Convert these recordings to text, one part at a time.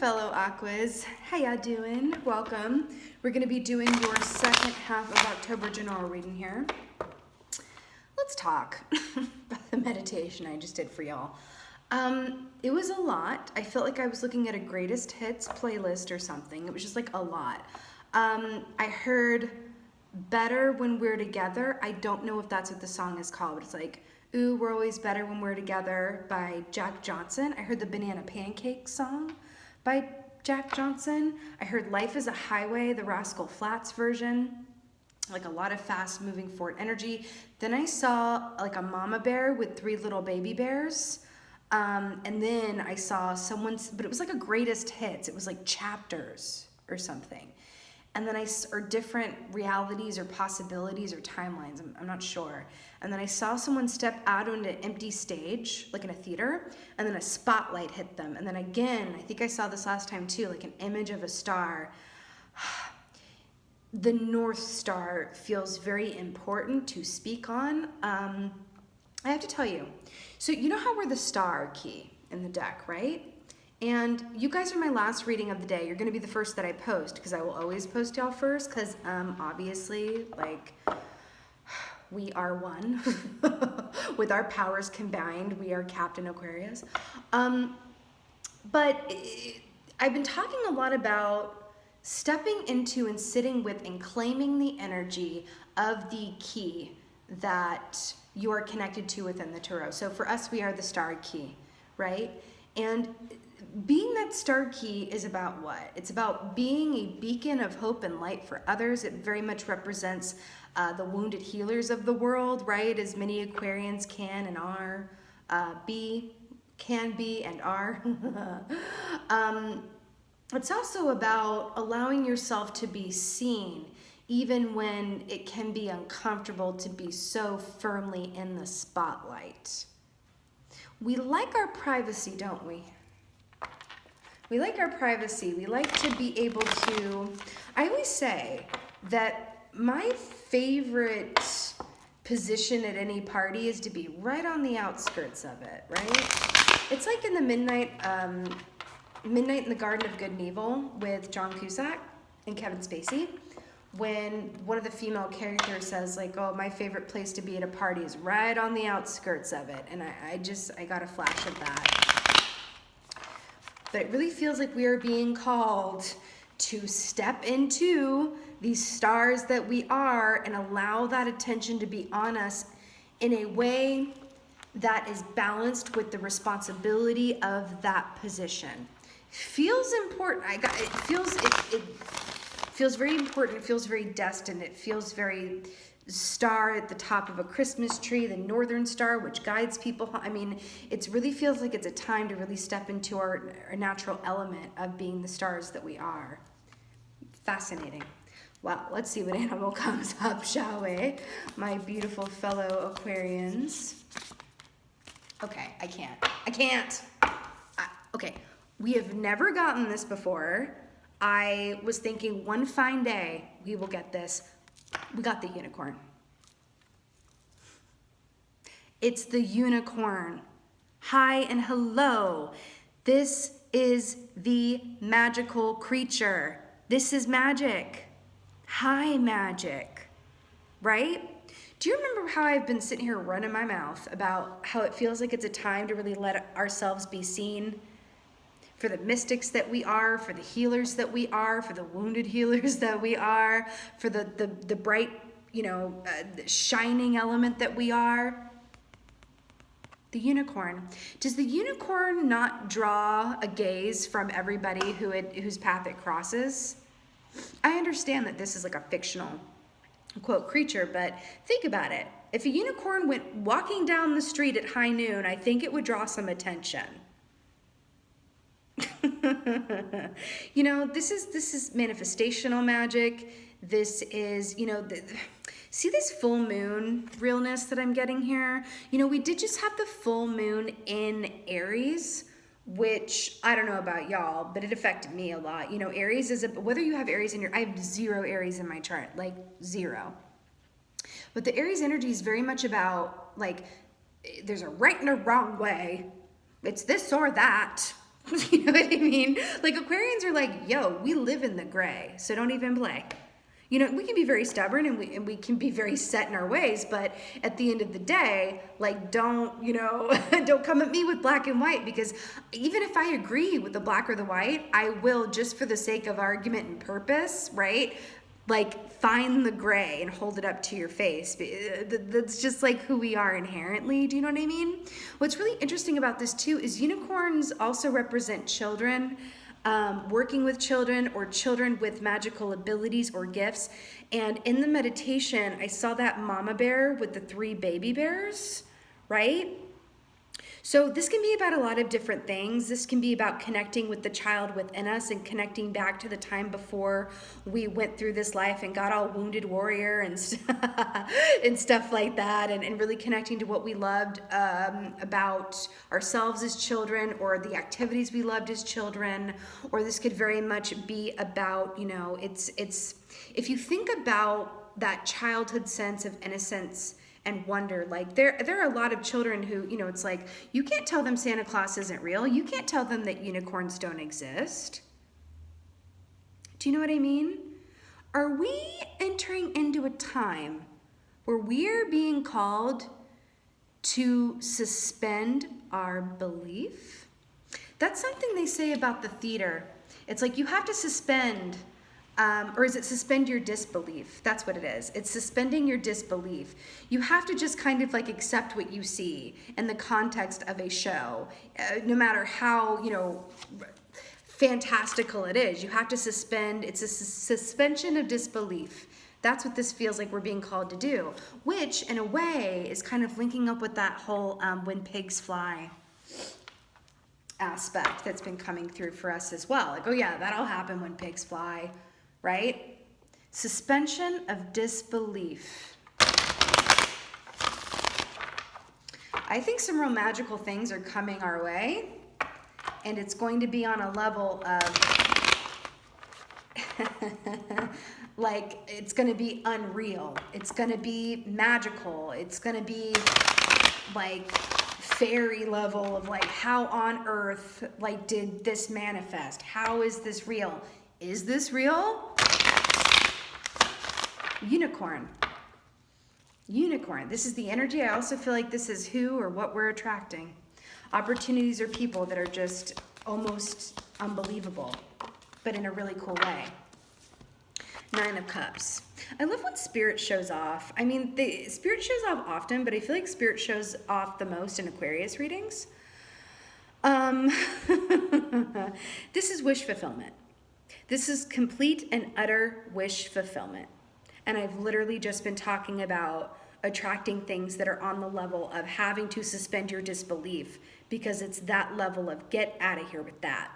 fellow Aquas. How y'all doing? Welcome. We're going to be doing your second half of October general reading here. Let's talk about the meditation I just did for y'all. It was a lot. I felt like I was looking at a greatest hits playlist or something. It was just like a lot. I heard Better When We're Together. I don't know if that's what the song is called, but it's like, Ooh, We're Always Better When We're Together by Jack Johnson. I heard the Banana Pancake song by Jack Johnson. I heard Life is a Highway, the Rascal Flatts version. Like a lot of fast moving forward energy. Then I saw like a mama bear with 3 little baby bears. And then I saw someone's, but it was like a greatest hits. It was like chapters or something. And then or different realities or possibilities or timelines, I'm not sure. And then I saw someone step out onto an empty stage, like in a theater, and then a spotlight hit them. And then again, I think I saw this last time too, like an image of a star. The North Star feels very important to speak on. I have to tell you, so you know how we're the star key in the deck, right? And you guys are my last reading of the day. You're going to be the first that I post because I will always post y'all first because obviously, like, we are one. With our powers combined, we are Captain Aquarius. But I've been talking a lot about stepping into and sitting with and claiming the energy of the key that you are connected to within the tarot. So for us, we are the star key, right? And being that star key is about what? It's about being a beacon of hope and light for others. It very much represents the wounded healers of the world, right? As many Aquarians can and are, can be and are. It's also about allowing yourself to be seen, even when it can be uncomfortable to be so firmly in the spotlight. We like our privacy, don't we? We like our privacy. We like to be able to, I always say that my favorite position at any party is to be right on the outskirts of it, right? It's like in the Midnight in the Garden of Good and Evil with John Cusack and Kevin Spacey, when one of the female characters says like, oh, my favorite place to be at a party is right on the outskirts of it. And I got a flash of that. But it really feels like we are being called to step into these stars that we are and allow that attention to be on us in a way that is balanced with the responsibility of that position. Feels important. It feels very important. It feels very destined. It feels very star at the top of a Christmas tree, the northern star, which guides people. I mean, it really feels like it's a time to really step into our natural element of being the stars that we are. Fascinating. Well, let's see what animal comes up, shall we? My beautiful fellow Aquarians. Okay, I can't. Okay, we have never gotten this before. I was thinking one fine day we will get this. We got the unicorn. It's the unicorn. Hi and hello. This is the magical creature. This is magic. Hi, magic. Right? Do you remember how I've been sitting here running my mouth about how it feels like it's a time to really let ourselves be seen? For the mystics that we are, for the healers that we are, for the wounded healers that we are, for the bright, the shining element that we are. The unicorn. Does the unicorn not draw a gaze from everybody whose path it crosses? I understand that this is like a fictional, quote, creature, but think about it. If a unicorn went walking down the street at high noon, I think it would draw some attention. This is manifestational magic. This is, see this full moon realness that I'm getting here? We did just have the full moon in Aries, which I don't know about y'all, but it affected me a lot. Aries is whether you have Aries I have 0 Aries in my chart, like 0. But the Aries energy is very much about like, there's a right and a wrong way. It's this or that. You know what I mean? Like Aquarians are like, yo, we live in the gray, so don't even play. You know, we can be very stubborn and we can be very set in our ways, but at the end of the day, like don't, you know, don't come at me with black and white, because even if I agree with the black or the white, I will, just for the sake of argument and purpose, right? Like find the gray and hold it up to your face. That's just like who we are inherently. Do you know what I mean? What's really interesting about this too is unicorns also represent children. Working with children or children with magical abilities or gifts. And in the meditation, I saw that mama bear with the 3 baby bears, right? So this can be about a lot of different things. This can be about connecting with the child within us and connecting back to the time before we went through this life and got all wounded warrior and and stuff like that, and really connecting to what we loved about ourselves as children, or the activities we loved as children. Or this could very much be about, you know, it's if you think about that childhood sense of innocence and wonder, like there are a lot of children who, you know, it's like you can't tell them Santa Claus isn't real. You can't tell them that unicorns don't exist. Do you know what I mean? Are we entering into a time where we're being called to suspend our belief? That's something they say about the theater. It's like you have to suspend. Or is it suspend your disbelief? That's what it is. It's suspending your disbelief. You have to just kind of like accept what you see in the context of a show, no matter how, you know, fantastical it is. You have to suspend. It's a suspension of disbelief. That's what this feels like we're being called to do, which in a way is kind of linking up with that whole when pigs fly aspect that's been coming through for us as well. Like, oh yeah, that'll happen when pigs fly. Right? Suspension of disbelief. I think some real magical things are coming our way, and it's going to be on a level of like, it's going to be unreal. It's going to be magical. It's going to be like fairy level of like, how on earth like did this manifest? How is this real? Is this real? Unicorn. Unicorn. This is the energy. I also feel like this is who or what we're attracting. Opportunities or people that are just almost unbelievable, but in a really cool way. 9 of Cups. I love when Spirit shows off. I mean, Spirit shows off often, but I feel like Spirit shows off the most in Aquarius readings. This is wish fulfillment. This is complete and utter wish fulfillment. And I've literally just been talking about attracting things that are on the level of having to suspend your disbelief, because it's that level of get out of here with that.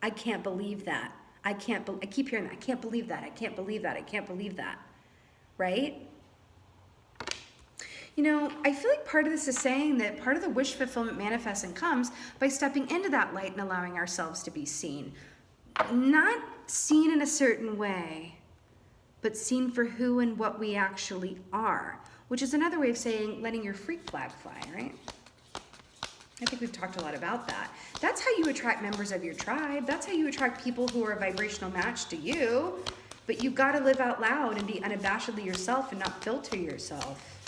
I can't believe that. I keep hearing that. I can't believe that. I can't believe that. I can't believe that. Right? You know, I feel like part of this is saying that part of the wish fulfillment manifests and comes by stepping into that light and allowing ourselves to be seen. Not seen in a certain way, but seen for who and what we actually are, which is another way of saying letting your freak flag fly, right? I think we've talked a lot about that. That's how you attract members of your tribe. That's how you attract people who are a vibrational match to you. But you've got to live out loud and be unabashedly yourself and not filter yourself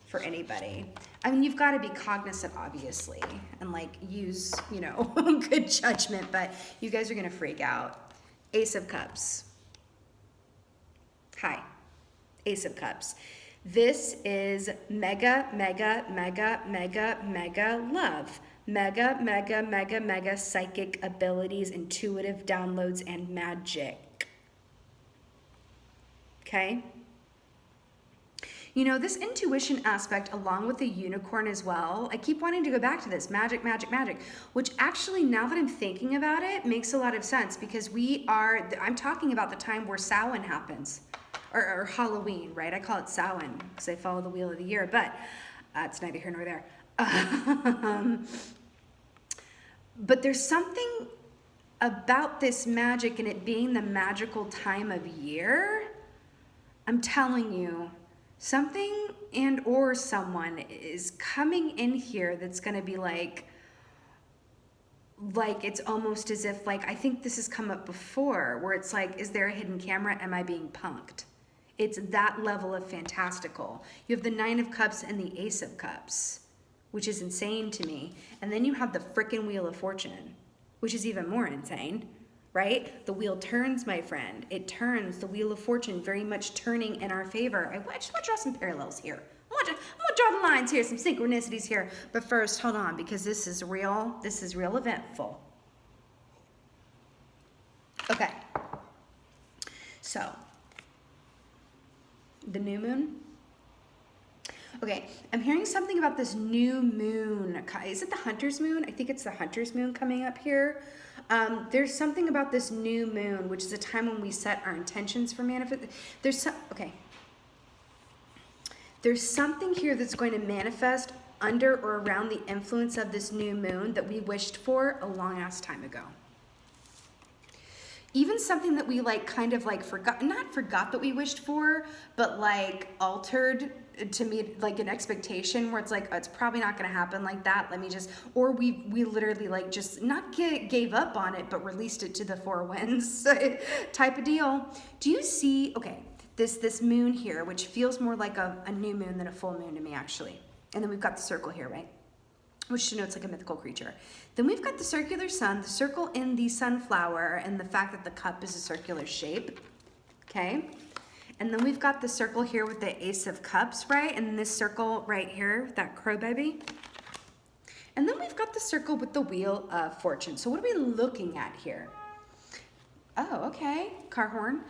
for anybody. I mean, you've got to be cognizant, obviously, and like use, you know, good judgment, but you guys are going to freak out. Ace of Cups. Hi. Ace of Cups. This is mega, mega, mega, mega, mega love. Mega, mega, mega, mega psychic abilities, intuitive downloads, and magic. Okay? You know, this intuition aspect, along with the unicorn as well, I keep wanting to go back to this, magic, magic, magic, which actually, now that I'm thinking about it, makes a lot of sense, because I'm talking about the time where Samhain happens, or Halloween, right? I call it Samhain because I follow the wheel of the year, but it's neither here nor there. But there's something about this magic and it being the magical time of year. I'm telling you, something and or someone is coming in here that's going to be like like it's almost as if, like, I think this has come up before, where it's like, is there a hidden camera? Am I being punked? It's that level of fantastical. You have the Nine of Cups and the Ace of Cups, which is insane to me. And then you have the frickin' Wheel of Fortune, which is even more insane, right? The wheel turns, my friend. It turns. The Wheel of Fortune very much turning in our favor. I just want to draw some parallels here. I'm gonna draw the lines here, some synchronicities here. But first, hold on, because this is real. This is real eventful. Okay. So, the new moon. Okay, I'm hearing something about this new moon. Is it the Hunter's moon? I think it's the Hunter's moon coming up here. There's something about this new moon, which is a time when we set our intentions for manifest. There's something here that's going to manifest under or around the influence of this new moon that we wished for a long ass time ago. Even something that we like kind of like not forgot that we wished for, but like altered to meet like an expectation where it's like, oh, it's probably not going to happen like that. Let me just, or we literally like just not gave up on it, but released it to the four winds type of deal. Do you see, okay, this moon here, which feels more like a new moon than a full moon to me actually. And then we've got the circle here, right? Which denotes like a mythical creature. Then we've got the circular sun, the circle in the sunflower, and the fact that the cup is a circular shape, okay? And then we've got the circle here with the Ace of Cups, right? And this circle right here, that crow baby. And then we've got the circle with the Wheel of Fortune. So what are we looking at here? Oh, okay, car horn.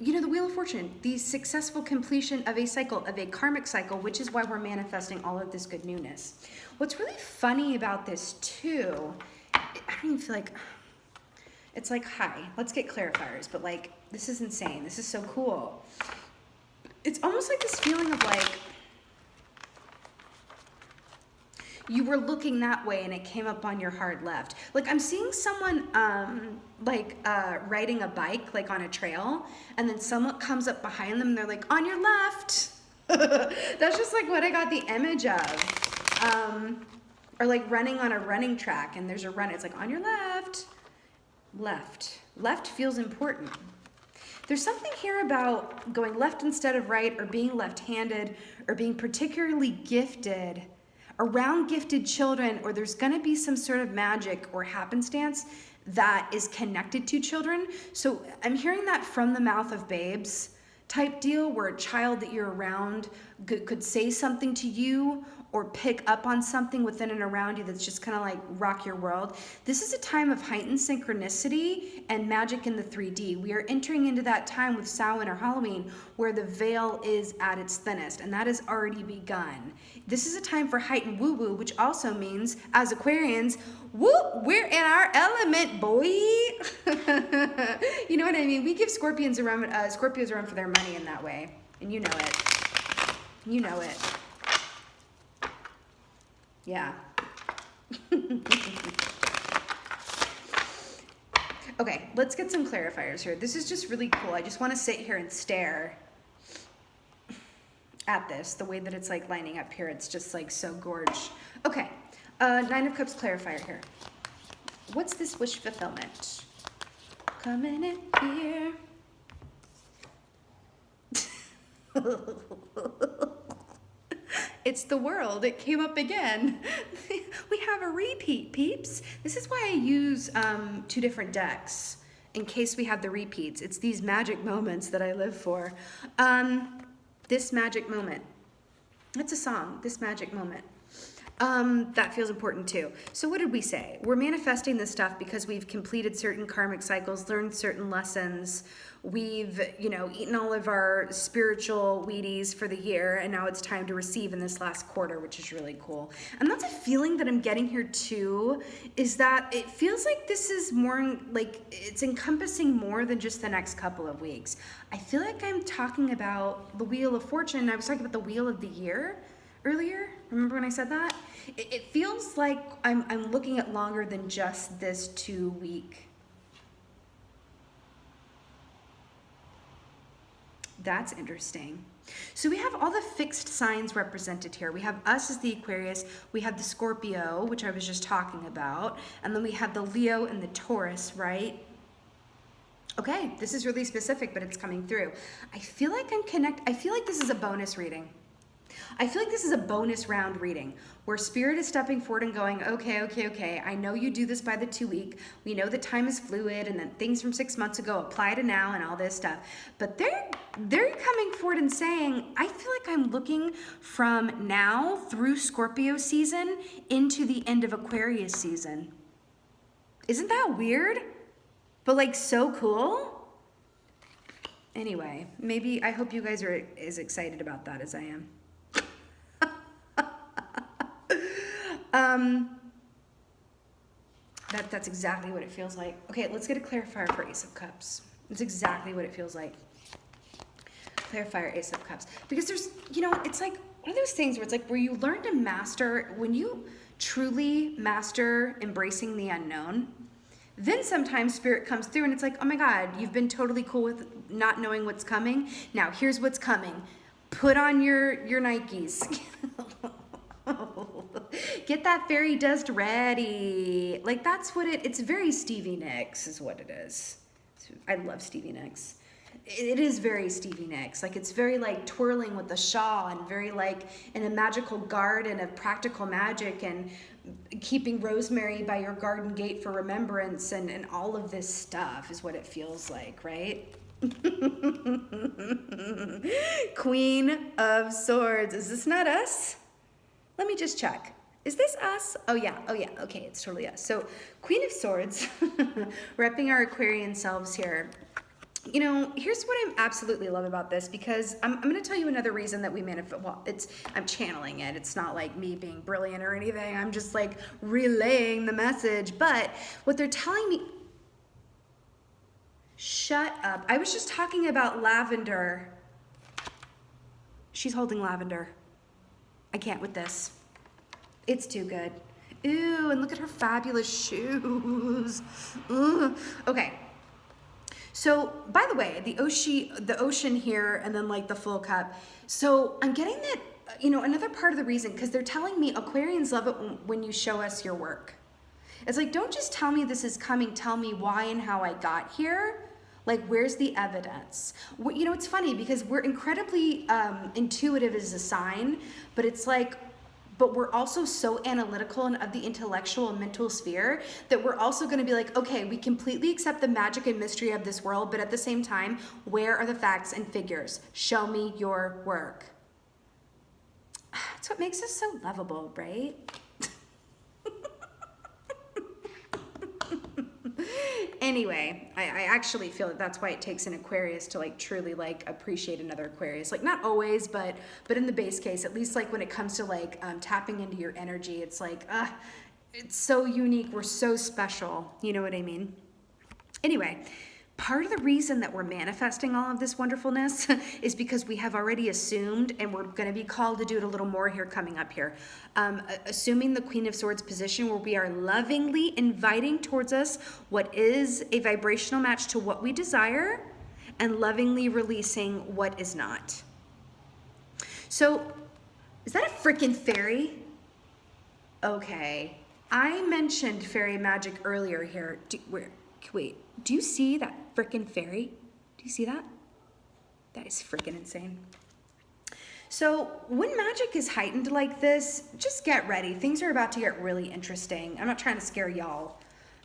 You know, the Wheel of Fortune, the successful completion of a cycle, of a karmic cycle, which is why we're manifesting all of this good newness. What's really funny about this too, I don't even feel like, it's like, hi, let's get clarifiers, but like, this is insane. This is so cool. It's almost like this feeling of like, you were looking that way and it came up on your hard left. Like I'm seeing someone riding a bike like on a trail, and then someone comes up behind them and they're like, on your left. That's just like what I got the image of. Or like running on a running track and there's a run. It's like on your left. Left feels important. There's something here about going left instead of right, or being left-handed, or being particularly gifted around gifted children, or there's going to be some sort of magic or happenstance that is connected to children. So I'm hearing that from the mouth of babes type deal, where a child that you're around could say something to you or pick up on something within and around you that's just kind of like rock your world. This is a time of heightened synchronicity and magic in the 3D. We are entering into that time with Samhain or Halloween where the veil is at its thinnest, and that has already begun. This is a time for heightened woo-woo, which also means, as Aquarians, woo, we're in our element, boy. You know what I mean? We give Scorpios a run for their money in that way, and you know it. You know it. Yeah. Okay, let's get some clarifiers here. This is just really cool. I just want to sit here and stare at this, the way that it's like lining up here. It's just like so gorge. Okay, Nine of Cups clarifier here. What's this wish fulfillment? Coming in here. It's the world. It came up again. We have a repeat, peeps. This is why I use 2 different decks in case we have the repeats. It's these magic moments that I live for. This magic moment. It's a song, This Magic Moment. That feels important too. So what did we say? We're manifesting this stuff because we've completed certain karmic cycles, learned certain lessons. We've, eaten all of our spiritual Wheaties for the year, and now it's time to receive in this last quarter, which is really cool. And that's a feeling that I'm getting here too, is that it feels like this is more like it's encompassing more than just the next couple of weeks. I feel like I'm talking about the Wheel of Fortune. I was talking about the Wheel of the Year earlier. Remember when I said that? It feels like I'm looking at longer than just this 2-week. That's interesting. So we have all the fixed signs represented here. We have us as the Aquarius, we have the Scorpio, which I was just talking about, and then we have the Leo and the Taurus, right? Okay, this is really specific, but it's coming through. I feel like I feel like this is a bonus reading. I feel like this is a bonus round reading where Spirit is stepping forward and going, okay, I know you do this by the 2 week. We know that time is fluid and that things from 6 months ago apply to now and all this stuff. But they're coming forward and saying, I feel like I'm looking from now through Scorpio season into the end of Aquarius season. Isn't that weird? But like so cool? Anyway, maybe I hope you guys are as excited about that as I am. That's exactly what it feels like. Okay, let's get a clarifier for Ace of Cups. That's exactly what it feels like. Clarifier, Ace of Cups. Because there's, it's like one of those things where it's like where you learn to master, when you truly master embracing the unknown, then sometimes Spirit comes through and it's like, oh my God, you've been totally cool with not knowing what's coming. Now here's what's coming. Put on your Nikes. Get that fairy dust ready. Like that's what it's very Stevie Nicks is what it is. I love Stevie Nicks. It is very Stevie Nicks. Like it's very like twirling with the shawl and very like in a magical garden of practical magic and keeping rosemary by your garden gate for remembrance and all of this stuff is what it feels like, right? Queen of Swords. Is this not us? Let me just check. Is this us? Oh yeah, okay, it's totally us. So Queen of Swords, repping our Aquarian selves here. Here's what I absolutely love about this, because I'm going to tell you another reason that we manifest. Well, I'm channeling it. It's not like me being brilliant or anything. I'm just like relaying the message. But what they're telling me, shut up. I was just talking about lavender. She's holding lavender. I can't with this. It's too good. Ooh, and look at her fabulous shoes. Ugh. Okay. So, by the way, the ocean here, and then like the full cup. So I'm getting that, another part of the reason, because they're telling me Aquarians love it when you show us your work. It's like, don't just tell me this is coming, tell me why and how I got here. Like, where's the evidence? It's funny because we're incredibly intuitive as a sign, but it's like, but we're also so analytical and of the intellectual and mental sphere that we're also going to be like, okay, we completely accept the magic and mystery of this world, but at the same time, where are the facts and figures? Show me your work. That's what makes us so lovable, right? Anyway, I actually feel that that's why it takes an Aquarius to like truly like appreciate another Aquarius. Like not always, but in the base case, at least like when it comes to like tapping into your energy, it's like, it's so unique. We're so special. You know what I mean? Anyway, part of the reason that we're manifesting all of this wonderfulness is because we have already assumed, and we're going to be called to do it a little more here coming up here, assuming the Queen of Swords position where we are lovingly inviting towards us what is a vibrational match to what we desire and lovingly releasing what is not. So, is that a freaking fairy? Okay. I mentioned fairy magic earlier here. Wait, do you see that freaking fairy? Do you see that? That is freaking insane. So when magic is heightened like this, just get ready. Things are about to get really interesting. I'm not trying to scare y'all,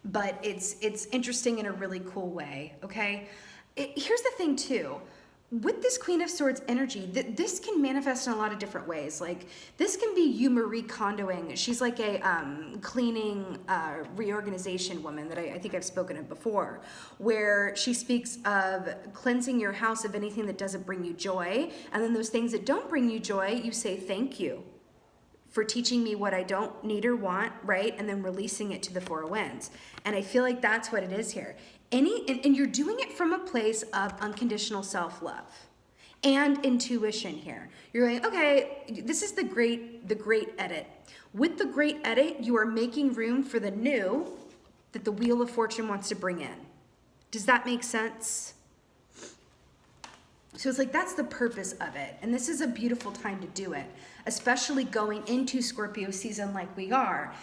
but it's interesting in a really cool way, okay? Here's the thing too. With this Queen of Swords energy, this can manifest in a lot of different ways. Like, this can be you Marie Kondoing. She's like a cleaning reorganization woman that I think I've spoken of before, where she speaks of cleansing your house of anything that doesn't bring you joy. And then those things that don't bring you joy, you say, thank you for teaching me what I don't need or want, right? And then releasing it to the four winds. And I feel like that's what it is here. And you're doing it from a place of unconditional self-love and intuition here. You're going, okay, this is the great edit. With the great edit, you are making room for the new that the Wheel of Fortune wants to bring in. Does that make sense? So it's like, that's the purpose of it. And this is a beautiful time to do it, especially going into Scorpio season like we are,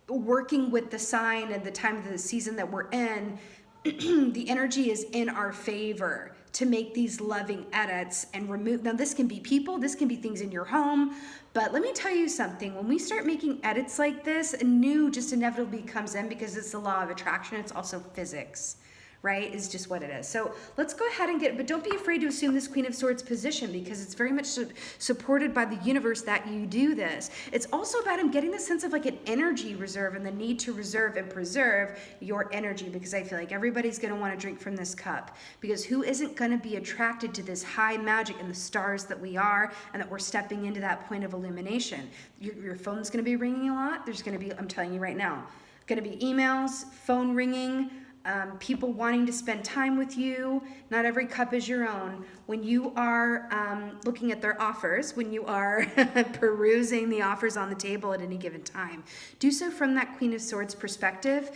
working with the sign and the time of the season that we're in. The energy is in our favor to make these loving edits and remove. Now, this can be people, this can be things in your home, but let me tell you something. When we start making edits like this, new just inevitably comes in, because it's the law of attraction. It's also physics, right? Is just what it is. So let's go ahead and but don't be afraid to assume this Queen of Swords position, because it's very much supported by the universe that you do this. It's also about him getting the sense of like an energy reserve and the need to reserve and preserve your energy, because I feel like everybody's going to want to drink from this cup, because who isn't going to be attracted to this high magic and the stars that we are, and that we're stepping into that point of illumination. Your phone's going to be ringing a lot. There's going to be, I'm telling you right now, going to be emails, phone ringing, people wanting to spend time with you. Not every cup is your own. When you are looking at their offers, when you are perusing the offers on the table at any given time, do so from that Queen of Swords perspective,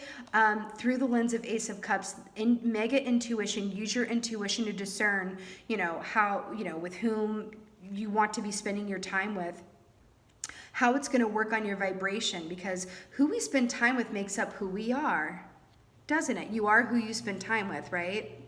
through the lens of Ace of Cups. In mega intuition, use your intuition to discern, how, with whom you want to be spending your time with, how it's going to work on your vibration, because who we spend time with makes up who we are. Doesn't it? You are who you spend time with, right?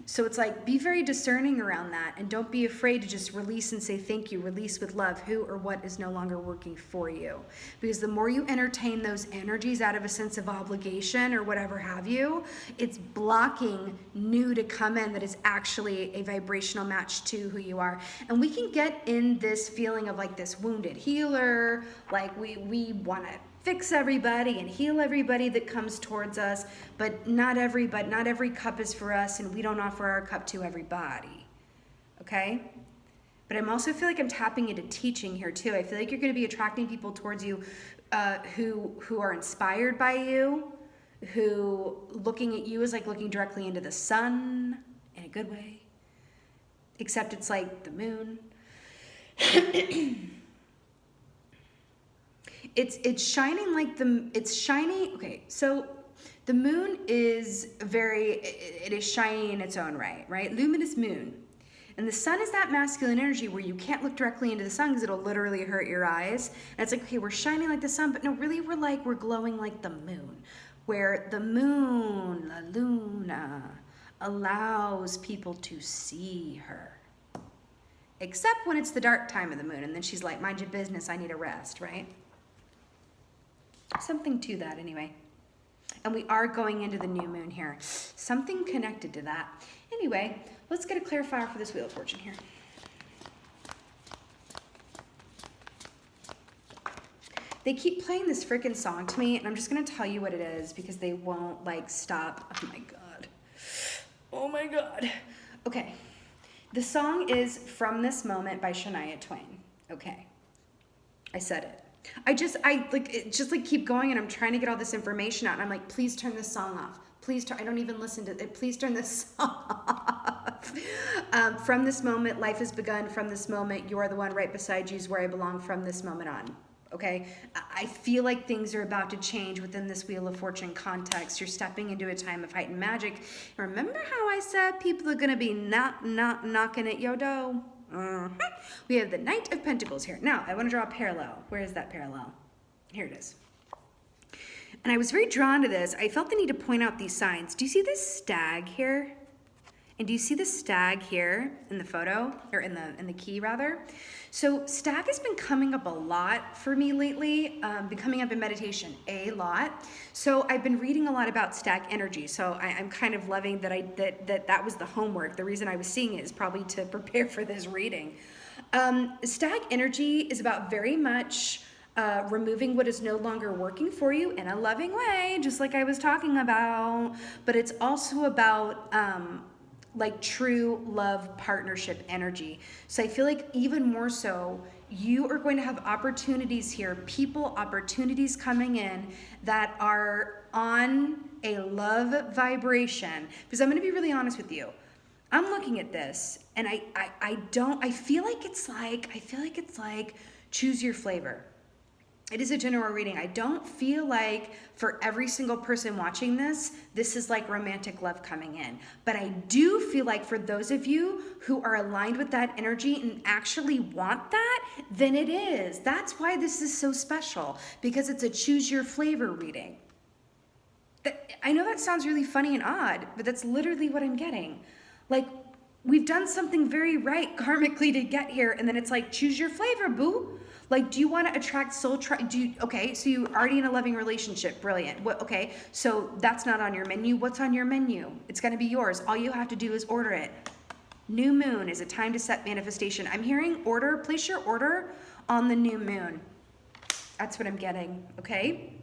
So it's like, be very discerning around that, and don't be afraid to just release and say thank you. Release with love who or what is no longer working for you. Because the more you entertain those energies out of a sense of obligation or whatever have you, it's blocking new to come in that is actually a vibrational match to who you are. And we can get in this feeling of like this wounded healer, like we want to fix everybody and heal everybody that comes towards us, but not every cup is for us, and we don't offer our cup to everybody, okay? But I'm also feel like I'm tapping into teaching here too. I feel like you're going to be attracting people towards you who are inspired by you, who looking at you is like looking directly into the sun in a good way, except it's like the moon. It's shining like it's shiny. Okay, so the moon is it is shiny in its own right? Luminous moon. And the sun is that masculine energy where you can't look directly into the sun because it'll literally hurt your eyes. And it's like, okay, we're shining like the sun, but no, really we're glowing like the moon, where the moon, la luna, allows people to see her. Except when it's the dark time of the moon, and then she's like, mind your business, I need a rest, right? Something to that anyway. And we are going into the new moon here. Something connected to that. Anyway, let's get a clarifier for this Wheel of Fortune here. They keep playing this freaking song to me, and I'm just going to tell you what it is because they won't like stop. Oh my God. Oh my God. Okay. The song is From This Moment by Shania Twain. Okay. I said it. I just keep going, and I'm trying to get all this information out, and I'm like, please turn this song off. I don't even listen to it. Please turn this song off. From this moment, life has begun. From this moment, you are the one. Right beside you is where I belong. From this moment on. Okay? I feel like things are about to change within this Wheel of Fortune context. You're stepping into a time of heightened magic. Remember how I said people are going to be knocking at your door? We have the Knight of Pentacles here. Now, I want to draw a parallel. Where is that parallel? Here it is. And I was very drawn to this. I felt the need to point out these signs. Do you see this stag here? And do you see the stag here in the photo, or in the key rather? So stag has been coming up a lot for me lately, been coming up in meditation a lot. So I've been reading a lot about stag energy. So I'm kind of loving that that was the homework. The reason I was seeing it is probably to prepare for this reading. Stag energy is about very much removing what is no longer working for you in a loving way, just like I was talking about. But it's also about like true love partnership energy. So I feel like even more so, you are going to have opportunities here, opportunities coming in that are on a love vibration. Because I'm going to be really honest with you. I'm looking at this and I feel like it's like choose your flavor. It is a general reading. I don't feel like for every single person watching this, this is like romantic love coming in. But I do feel like for those of you who are aligned with that energy and actually want that, then it is. That's why this is so special, because it's a choose your flavor reading. I know that sounds really funny and odd, but that's literally what I'm getting. Like, we've done something very right karmically to get here, and then it's like, choose your flavor, boo. Like, do you want to attract soul okay, so you're already in a loving relationship. Brilliant. Okay, so that's not on your menu. What's on your menu? It's going to be yours. All you have to do is order it. New moon is a time to set manifestation. I'm hearing place your order on the new moon. That's what I'm getting, okay?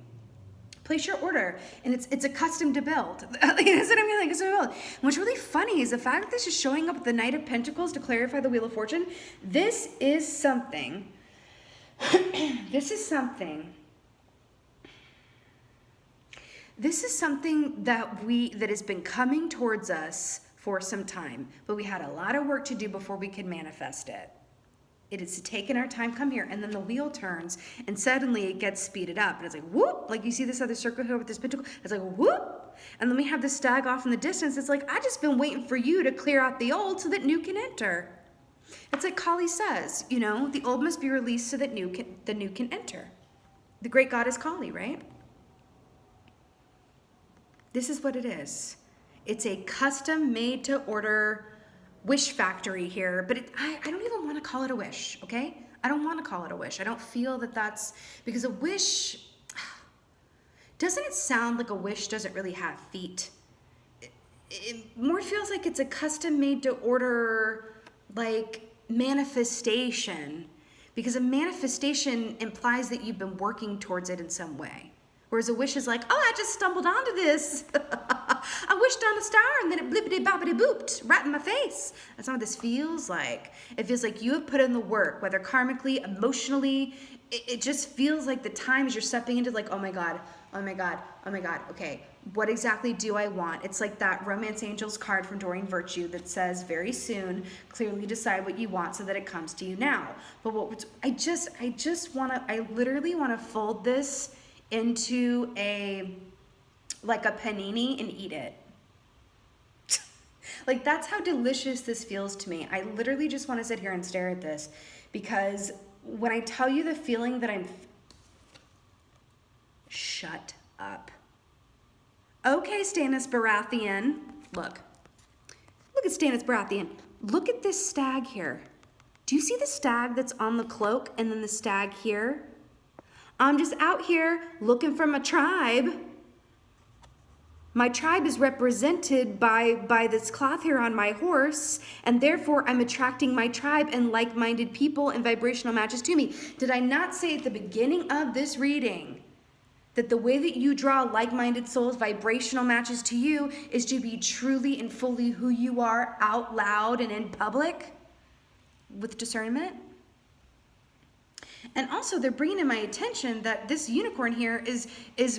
Place your order, and it's a custom to build. That's what I'm getting, custom to build. And what's really funny is the fact that this is showing up with the Knight of Pentacles to clarify the Wheel of Fortune. This is something This is something that has been coming towards us for some time, but we had a lot of work to do before we could manifest it. It is taken our time, come here, and then the wheel turns, and suddenly it gets speeded up, and it's like, whoop, like you see this other circle here with this pentacle, it's like, whoop, and then we have the stag off in the distance. It's like, I just been waiting for you to clear out the old so that new can enter. It's like Kali says, you know, the old must be released so that the new can enter. The great goddess Kali, right? This is what it is. It's a custom made to order wish factory here, but I don't even want to call it a wish, okay? I don't want to call it a wish. I don't feel that that's, because a wish, doesn't it sound like a wish doesn't really have feet? It more feels like it's a custom made to order, like, manifestation, because a manifestation implies that you've been working towards it in some way. Whereas a wish is like, oh, I just stumbled onto this. I wished on a star and then it blippity boppity booped right in my face. That's not what this feels like. It feels like you have put in the work, whether karmically, emotionally. It just feels like the times you're stepping into, like, oh my God, oh my God, oh my God. Okay, what exactly do I want? It's like that Romance Angels card from Doreen Virtue that says, very soon, clearly decide what you want so that it comes to you now. But I literally want to fold this into like a panini and eat it. Like, that's how delicious this feels to me. I literally just want to sit here and stare at this, because when I tell you the feeling that shut up. Okay, Stannis Baratheon. Look at Stannis Baratheon. Look at this stag here. Do you see the stag that's on the cloak and then the stag here? I'm just out here looking for my tribe. My tribe is represented by this cloth here on my horse, and therefore I'm attracting my tribe and like-minded people and vibrational matches to me. Did I not say at the beginning of this reading that the way that you draw like-minded souls, vibrational matches to you, is to be truly and fully who you are out loud and in public with discernment? And also, they're bringing to my attention that this unicorn here is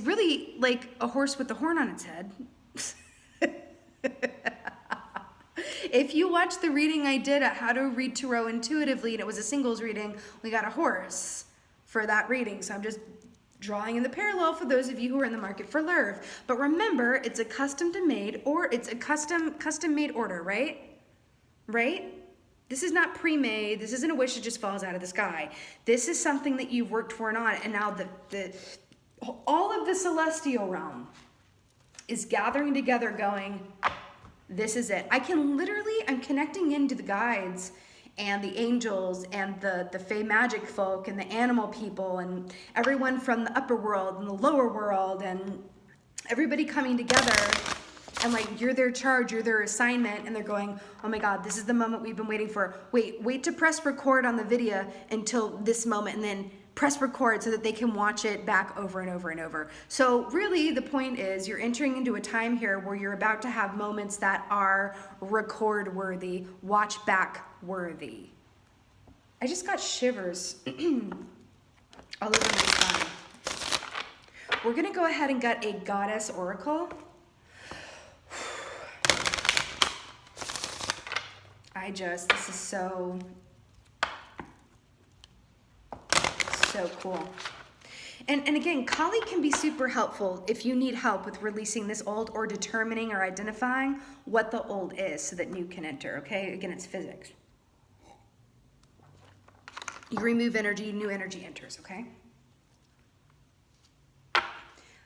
really like a horse with a horn on its head. If you watch the reading I did at How to Read Tarot Intuitively, and it was a singles reading, we got a horse for that reading. So I'm just drawing in the parallel for those of you who are in the market for Lerv. But remember, it's a custom-made, or it's a custom-made order, right? Right? This is not pre-made. This isn't a wish that just falls out of the sky. This is something that you've worked for and on, and now all of the celestial realm is gathering together going, this is it. I'm connecting into the guides and the angels and the Fey magic folk and the animal people and everyone from the upper world and the lower world and everybody coming together. And like, you're their charge, you're their assignment, and they're going, oh my God, this is the moment we've been waiting for. Wait to press record on the video until this moment, and then press record so that they can watch it back over and over and over. So really, the point is, you're entering into a time here where you're about to have moments that are record worthy, watch back worthy. I just got shivers all over my spine. We're gonna go ahead and get a goddess oracle. This is so cool. And again, Kali can be super helpful if you need help with releasing this old or determining or identifying what the old is so that new can enter, okay? Again, it's physics. You remove energy, new energy enters, okay?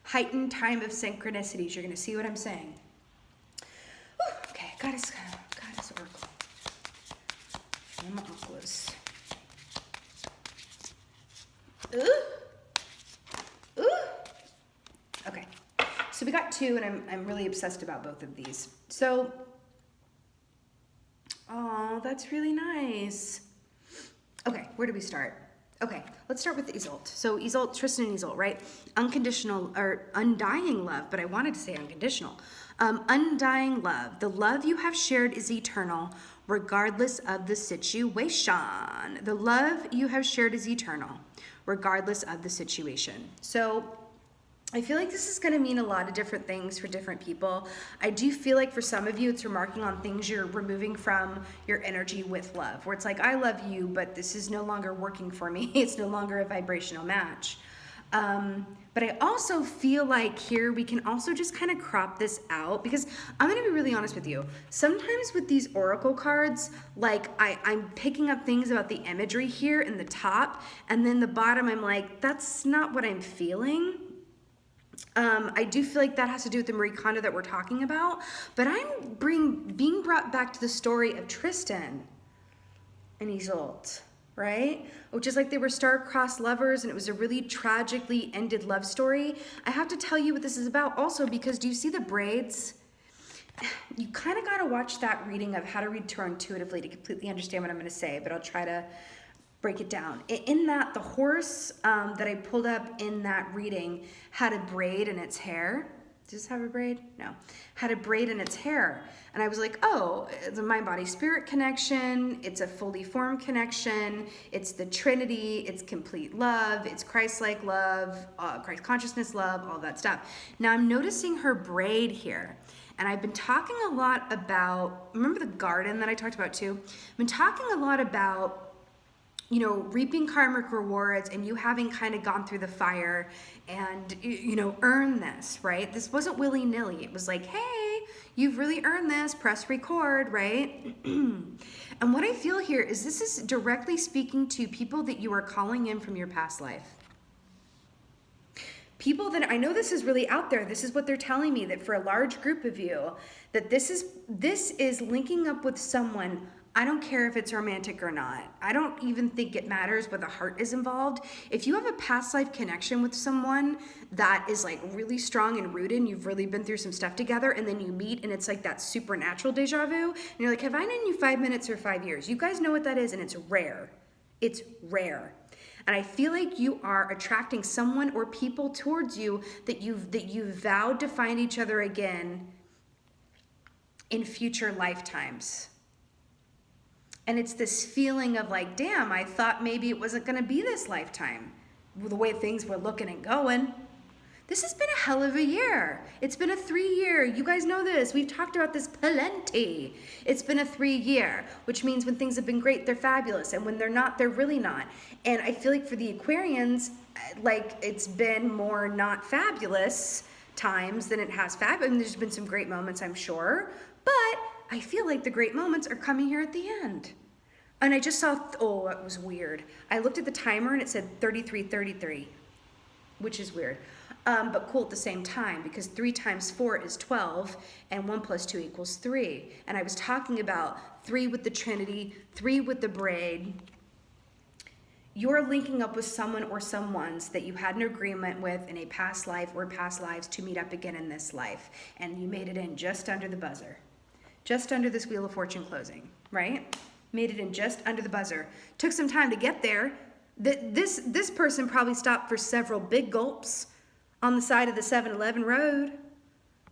Heightened time of synchronicities. You're going to see what I'm saying. Whew, okay, goddess oracle. And my aquas. Ooh. Okay, so we got two, and I'm really obsessed about both of these. So, oh, that's really nice. Okay, where do we start? Okay, let's start with Isolde. So Isolde, Tristan and Isolde, right? Unconditional or undying love, but I wanted to say unconditional. Undying love. The love you have shared is eternal, regardless of the situation. The love you have shared is eternal, regardless of the situation. So I feel like this is going to mean a lot of different things for different people. I do feel like for some of you, it's remarking on things you're removing from your energy with love, where it's like, I love you, but this is no longer working for me. It's no longer a vibrational match. But I also feel like here we can also just kind of crop this out, because I'm going to be really honest with you. Sometimes with these oracle cards, like I'm picking up things about the imagery here in the top, and then the bottom I'm like, that's not what I'm feeling. I do feel like that has to do with the Marie Kondo that we're talking about, but I'm being brought back to the story of Tristan and Isolde, right? Which is like they were star-crossed lovers, and it was a really tragically ended love story. I have to tell you what this is about also, because do you see the braids? You kind of got to watch that reading of How to Read Tarot Intuitively to completely understand what I'm going to say, but I'll try to break it down. In that, the horse that I pulled up in that reading had a braid in its hair. Does this have a braid? No. Had a braid in its hair. And I was like, oh, it's a mind-body-spirit connection. It's a fully formed connection. It's the Trinity. It's complete love. It's Christ-like love, Christ consciousness love, all that stuff. Now I'm noticing her braid here. And I've been talking a lot about, remember the garden that I talked about too? I've been talking a lot about, you know, reaping karmic rewards and you having kind of gone through the fire and, you know, earned this, right? This wasn't willy-nilly. It was like, hey, you've really earned this, press record, right? And what I feel here is this is directly speaking to people that you are calling in from your past life. People that, I know this is really out there. This is what they're telling me, that for a large group of you, that this is linking up with someone. I don't care if it's romantic or not. I don't even think it matters whether the heart is involved. If you have a past life connection with someone that is like really strong and rooted, and you've really been through some stuff together, and then you meet and it's like that supernatural deja vu, and you're like, have I known you 5 minutes or 5 years? You guys know what that is, and it's rare. It's rare. And I feel like you are attracting someone or people towards you that you've vowed to find each other again in future lifetimes. And it's this feeling of like, damn, I thought maybe it wasn't going to be this lifetime. The way things were looking and going. This has been a hell of a year. It's been a 3-year. You guys know this. We've talked about this plenty. It's been a 3-year, which means when things have been great, they're fabulous. And when they're not, they're really not. And I feel like for the Aquarians, like it's been more not fabulous times than it has fabulous. I mean, there's been some great moments, I'm sure. But I feel like the great moments are coming here at the end. And I just saw, oh, it was weird. I looked at the timer and it said 33:33, which is weird. But cool at the same time, because 3 times 4 is 12 and 1 plus 2 equals 3. And I was talking about 3 with the Trinity, 3 with the braid. You're linking up with someone or someones that you had an agreement with in a past life or past lives to meet up again in this life. And you made it in just under the buzzer. Just under this Wheel of Fortune closing, right? Made it in just under the buzzer. Took some time to get there. This person probably stopped for several big gulps on the side of the 7-Eleven road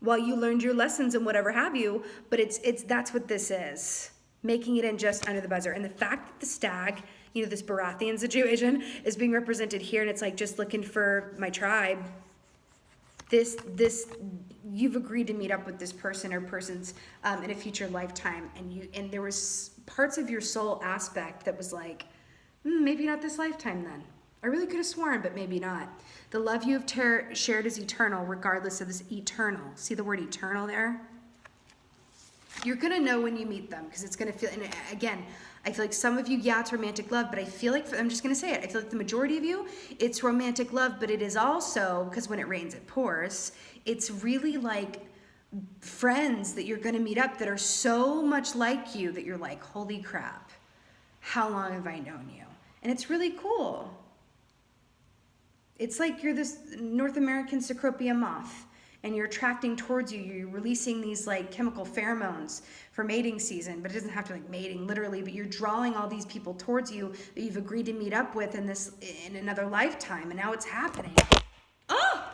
while you learned your lessons and whatever have you, but that's what this is. Making it in just under the buzzer. And the fact that the stag, you know, this Baratheon situation is being represented here, and it's like just looking for my tribe. You've agreed to meet up with this person or persons in a future lifetime, and there was parts of your soul aspect that was like, maybe not this lifetime then. I really could have sworn, but maybe not. The love you have shared is eternal, regardless of this eternal. See the word eternal there? You're going to know when you meet them, because it's going to feel, and again, I feel like some of you, yeah, it's romantic love, but I feel like, I'm just going to say it, I feel like the majority of you, it's romantic love, but it is also, because when it rains, it pours, it's really like friends that you're going to meet up that are so much like you that you're like, holy crap, how long have I known you? And it's really cool. It's like you're this North American Cecropia moth and you're attracting towards you. You're releasing these like chemical pheromones for mating season, but it doesn't have to like mating literally, but you're drawing all these people towards you that you've agreed to meet up with in another lifetime. And now it's happening. Oh!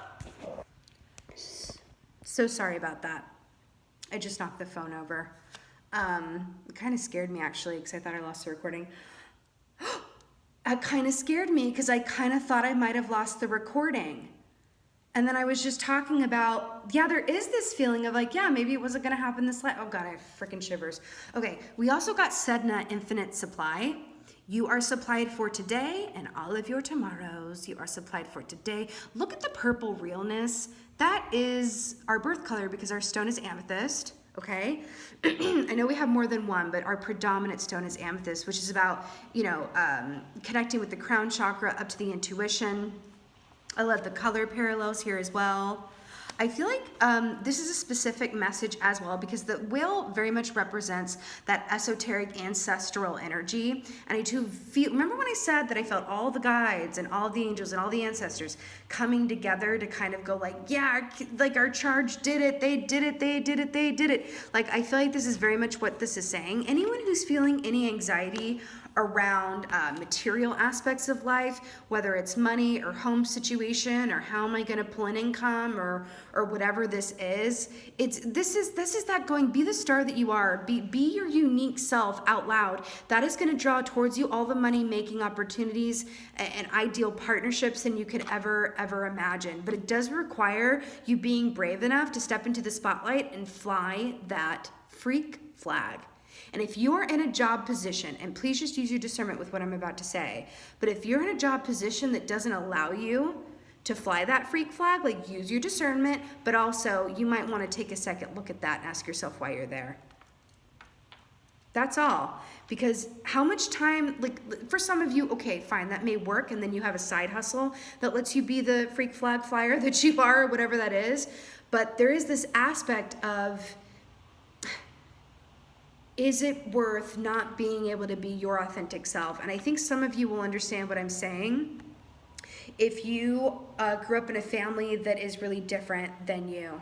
So sorry about that. I just knocked the phone over. It kind of scared me actually, because I thought I lost the recording. It kind of scared me because I kind of thought I might have lost the recording. And then I was just talking about, yeah, there is this feeling of like, yeah, maybe it wasn't going to happen this life. Oh God, I have freaking shivers. Okay, we also got Sedna Infinite Supply. You are supplied for today and all of your tomorrows. You are supplied for today. Look at the purple realness. That is our birth color because our stone is amethyst. Okay, I know we have more than one, but our predominant stone is amethyst, which is about, you know, connecting with the crown chakra up to the intuition. I love the color parallels here as well. I feel like this is a specific message as well because the whale very much represents that esoteric ancestral energy. And I do feel, remember when I said that I felt all the guides and all the angels and all the ancestors coming together to kind of go like, yeah, like our charge did it, they did it, they did it, they did it. Like I feel like this is very much what this is saying. Anyone who's feeling any anxiety around material aspects of life, whether it's money or home situation or how am I going to pull in income or whatever this is, this is that going, be the star that you are, be your unique self out loud. That is going to draw towards you all the money making opportunities and ideal partnerships than you could ever imagine. But it does require you being brave enough to step into the spotlight and fly that freak flag. And if you are in a job position, and please just use your discernment with what I'm about to say, but if you're in a job position that doesn't allow you to fly that freak flag, like use your discernment, but also you might want to take a second look at that and ask yourself why you're there. That's all. Because how much time, like for some of you, okay, fine, that may work, and then you have a side hustle that lets you be the freak flag flyer that you are, or whatever that is. But there is this aspect of, is it worth not being able to be your authentic self? And I think some of you will understand what I'm saying if you grew up in a family that is really different than you.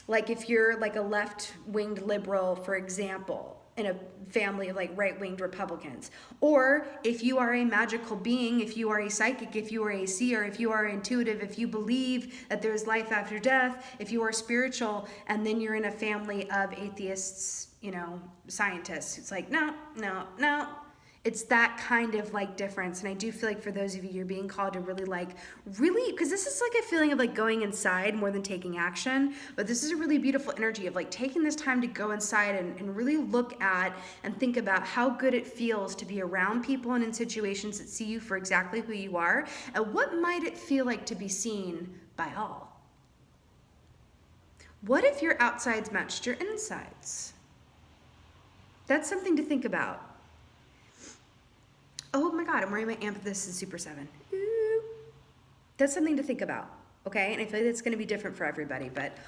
Like if you're like a left-winged liberal, for example, in a family of like right-winged Republicans. Or if you are a magical being, if you are a psychic, if you are a seer, if you are intuitive, if you believe that there's life after death, if you are spiritual, and then you're in a family of atheists, you know, scientists. It's like, no. It's that kind of like difference. And I do feel like for those of you, you're being called to really, because this is like a feeling of like going inside more than taking action. But this is a really beautiful energy of like taking this time to go inside and really look at and think about how good it feels to be around people and in situations that see you for exactly who you are. And what might it feel like to be seen by all? What if your outsides matched your insides? That's something to think about. Oh my God, I'm wearing my Amethyst Super 7. Ooh. That's something to think about, okay? And I feel like that's gonna be different for everybody, but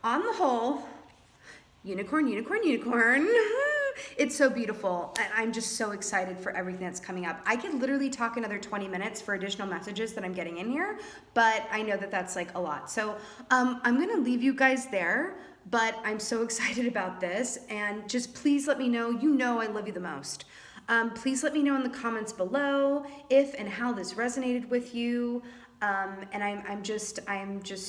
on the whole, unicorn. It's so beautiful, and I'm just so excited for everything that's coming up. I could literally talk another 20 minutes for additional messages that I'm getting in here, but I know that that's like a lot. So I'm gonna leave you guys there, but I'm so excited about this, and just please let me know, you know I love you the most. Please let me know in the comments below if and how this resonated with you. And I'm just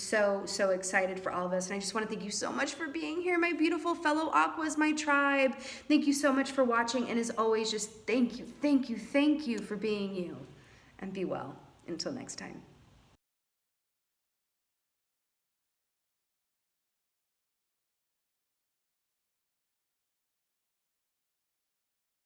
so excited for all of us. And I just want to thank you so much for being here, my beautiful fellow Aquas, my tribe. Thank you so much for watching. And as always, just thank you for being you. And be well. Until next time.